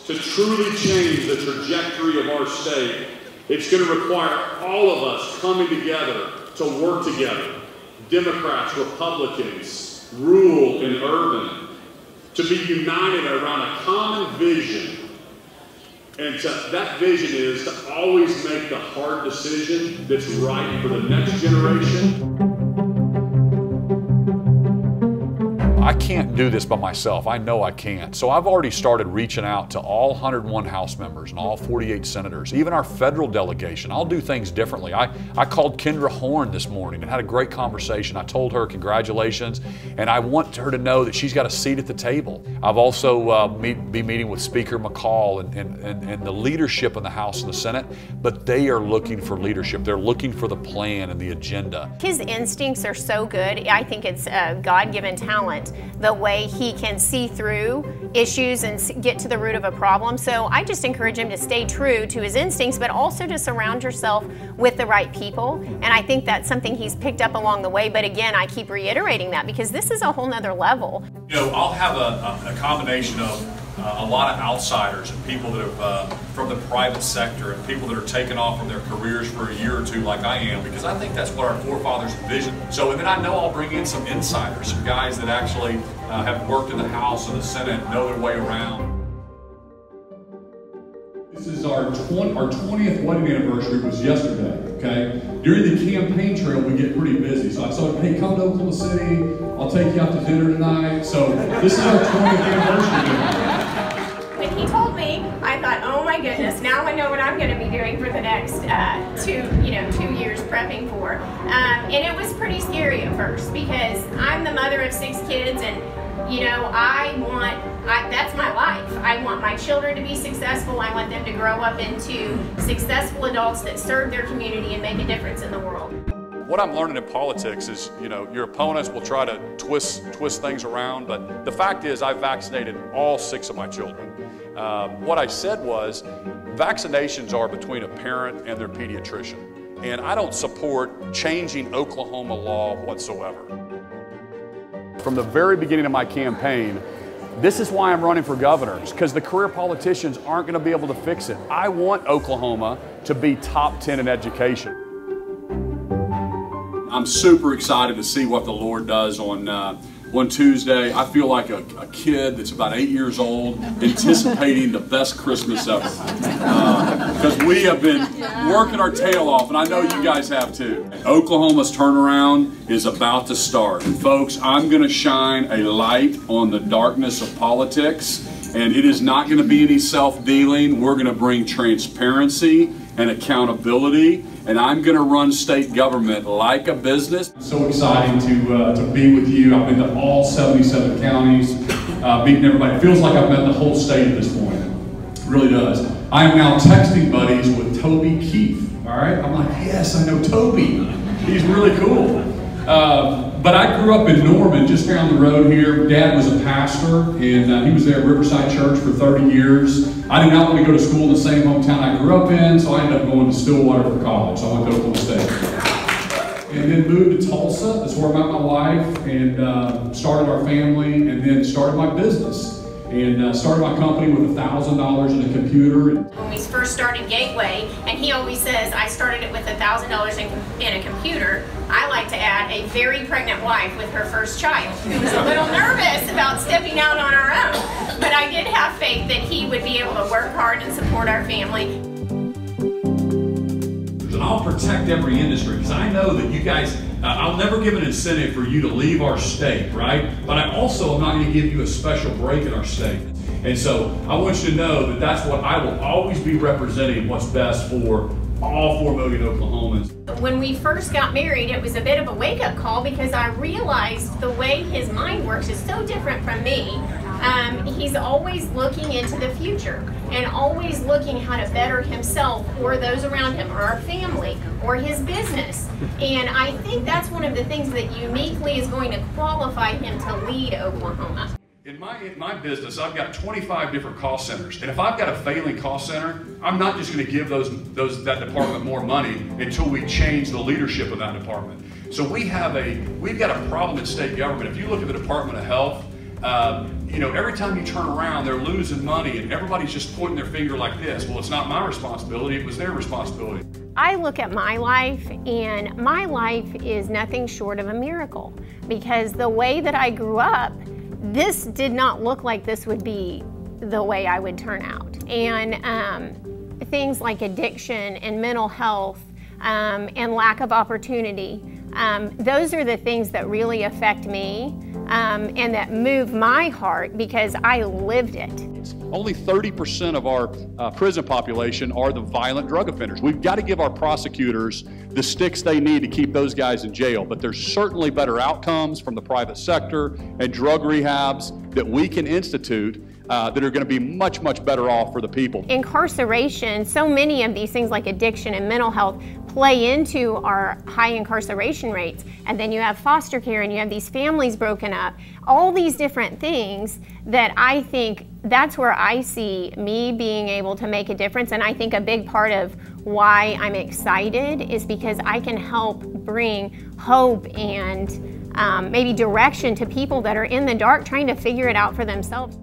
To truly change the trajectory of our state, it's going to require all of us coming together to work together. Democrats, Republicans, rural and urban, to be united around a common vision. And that vision is to always make the hard decision that's right for the next generation. I can't do this by myself. I know I can't. So I've already started reaching out to all 101 House members and all 48 senators, even our federal delegation. I'll do things differently. I called Kendra Horn this morning and had a great conversation. I told her congratulations, and I want her to know that she's got a seat at the table. I've also be meeting with Speaker McCall and the leadership in the House and the Senate, but they are looking for leadership. They're looking for the plan and the agenda. His instincts are so good. I think it's a God-given talent, the way he can see through issues and get to the root of a problem. So I just encourage him to stay true to his instincts, but also to surround yourself with the right people. And I think that's something he's picked up along the way. But again, I keep reiterating that because this is a whole nother level. You know, I'll have a combination of a lot of outsiders and people that have from the private sector and people that are taking off from their careers for a year or two like I am, because I think that's what our forefathers envisioned. So, and then I know I'll bring in some insiders, some guys that actually have worked in the House and the Senate, know their way around. This is our 20th wedding anniversary was yesterday, okay? During the campaign trail, we get pretty busy. So I said, hey, come to Oklahoma City. I'll take you out to dinner tonight. So this is our 20th anniversary. When he told me, I thought, oh my goodness, now I know what I'm going to be doing for the next 2 years prepping for. And it was pretty scary at first because I'm the mother of 6 kids, and that's my life. I want my children to be successful. I want them to grow up into successful adults that serve their community and make a difference in the world. What I'm learning in politics is, your opponents will try to twist things around, but the fact is I've vaccinated all 6 of my children. What I said was, vaccinations are between a parent and their pediatrician, and I don't support changing Oklahoma law whatsoever. From the very beginning of my campaign, this is why I'm running for governor, because the career politicians aren't going to be able to fix it. I want Oklahoma to be top 10 in education. I'm super excited to see what the Lord does on Tuesday. I feel like a kid that's about 8 years old anticipating the best Christmas ever. Because we have been working our tail off, and I know you guys have too. Oklahoma's turnaround is about to start. And folks, I'm going to shine a light on the darkness of politics, and it is not going to be any self-dealing. We're going to bring transparency and accountability, and I'm going to run state government like a business. So exciting to be with you. I've been to all 77 counties, meeting everybody. It feels like I've met the whole state at this point. It really does. I am now texting buddies with Toby Keith. All right, I'm like, yes, I know Toby. He's really cool. But I grew up in Norman, just down the road here. Dad was a pastor, and he was there at Riverside Church for 30 years. I did not want to go to school in the same hometown I grew up in, so I ended up going to Stillwater for college. So I went to Oklahoma State. And then moved to Tulsa. That's where I met my wife, and started our family, and then started my business. And started my company with $1,000 in a computer. When we first started Gateway, and he always says, I started it with $1,000 in a computer, I like to add a very pregnant wife with her first child, who was a little nervous about stepping out on our own. But I did have faith that he would be able to work hard and support our family. And I'll protect every industry, because I know that you guys, I'll never give an incentive for you to leave our state, right? But I also am not going to give you a special break in our state. And so I want you to know that that's what I will always be representing, what's best for all 4 million Oklahomans. When we first got married, it was a bit of a wake-up call because I realized the way his mind works is so different from me. He's always looking into the future and always looking how to better himself or those around him or our family or his business. And I think that's one of the things that uniquely is going to qualify him to lead Oklahoma. In my business, I've got 25 different cost centers, and if I've got a failing cost center, I'm not just going to give that department more money until we change the leadership of that department. So we've got a problem in state government. If you look at the Department of Health, you know, every time you turn around, they're losing money and everybody's just pointing their finger like this. Well, it's not my responsibility, it was their responsibility. I look at my life, and my life is nothing short of a miracle, because the way that I grew up, this did not look like this would be the way I would turn out. And things like addiction and mental health and lack of opportunity, those are the things that really affect me and that move my heart because I lived it. Only 30% of our prison population are the violent drug offenders. We've got to give our prosecutors the sticks they need to keep those guys in jail, but there's certainly better outcomes from the private sector and drug rehabs that we can institute that are going to be much, much better off for the people. Incarceration, so many of these things like addiction and mental health play into our high incarceration rates. And then you have foster care and you have these families broken up, all these different things that I think that's where I see me being able to make a difference. And I think a big part of why I'm excited is because I can help bring hope and maybe direction to people that are in the dark trying to figure it out for themselves.